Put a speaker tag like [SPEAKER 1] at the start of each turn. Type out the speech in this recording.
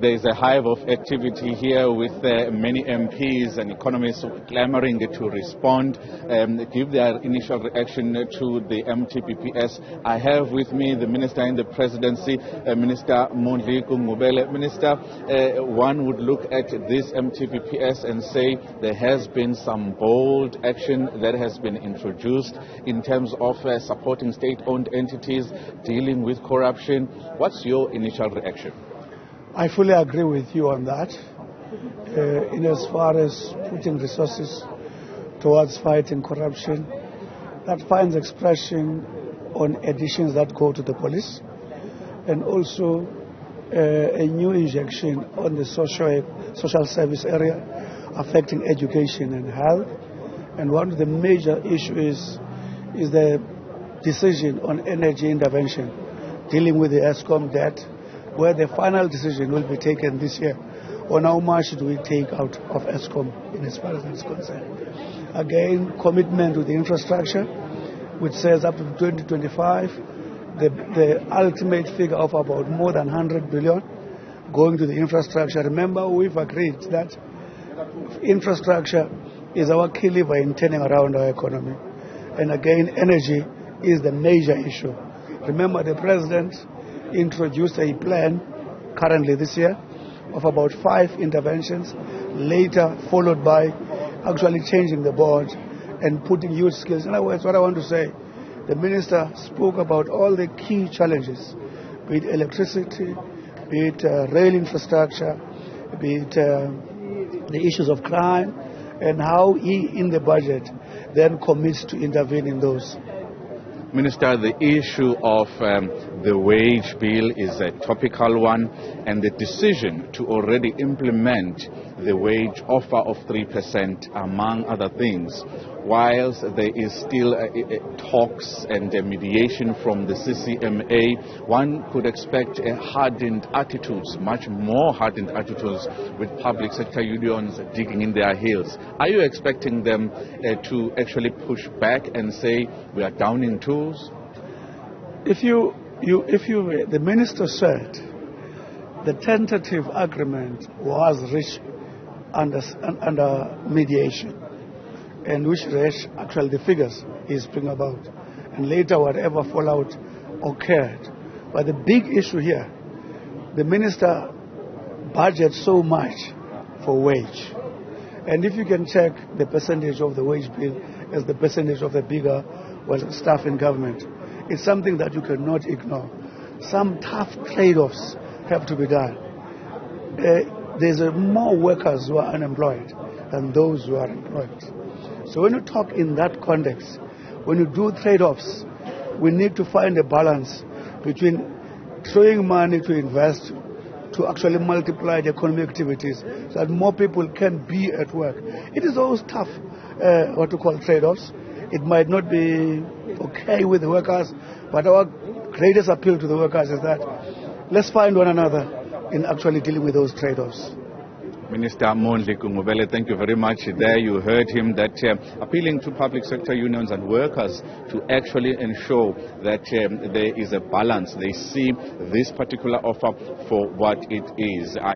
[SPEAKER 1] There is a hive of activity here with many MPs and economists clamoring to respond, give their initial reaction to the MTPPS. I have with me the Minister in the Presidency, Minister Mondli Gungubele. Minister, one would look at this MTPPS and say there has been some bold action that has been introduced in terms of supporting state-owned entities, dealing with corruption. What's your initial reaction?
[SPEAKER 2] I fully agree with you on that, in as far as putting resources towards fighting corruption. That finds expression on additions that go to the police, and also a new injection on the social service area affecting education and health. And one of the major issues is the decision on energy intervention, dealing with the ESCOM debt, where the final decision will be taken this year on how much do we take out of ESCOM in as far as it's concerned. Again, commitment to the infrastructure, which says up to 2025, the ultimate figure of about more than 100 billion going to the infrastructure. Remember, we've agreed that infrastructure is our key lever in turning around our economy. And again, energy is the major issue. Remember, the President introduced a plan currently this year of about 5 interventions, later followed by actually changing the board and putting youth skills. In other words, what I want to say, the Minister spoke about all the key challenges, be it electricity, be it rail infrastructure, be it the issues of crime, and how he in the budget then commits to intervene in those.
[SPEAKER 1] Minister, the issue of the wage bill is a topical one, and the decision to already implement the wage offer of 3%, among other things, whilst there is still talks and mediation from the CCMA, one could expect hardened attitudes, much more hardened attitudes, with public sector unions digging in their heels. Are you expecting them to actually push back and say we are downing tools?
[SPEAKER 2] The Minister said the tentative agreement was reached under mediation, and which reached actually the figures he's speaking about, and later whatever fallout occurred. But the big issue here, the Minister budgets so much for wage, and if you can check the percentage of the wage bill as the percentage of the bigger staff in government, it's something that you cannot ignore. Some tough trade-offs have to be done. There's more workers who are unemployed than those who are employed. So when you talk in that context, when you do trade-offs, we need to find a balance between throwing money to invest, to actually multiply the economic activities so that more people can be at work. It is always tough, what we call trade-offs. It might not be okay with the workers, but our greatest appeal to the workers is that let's find one another in actually dealing with those trade-offs.
[SPEAKER 1] Minister Mondli Gungubele, thank you very much. There you heard him, that appealing to public sector unions and workers to actually ensure that there is a balance. They see this particular offer for what it is.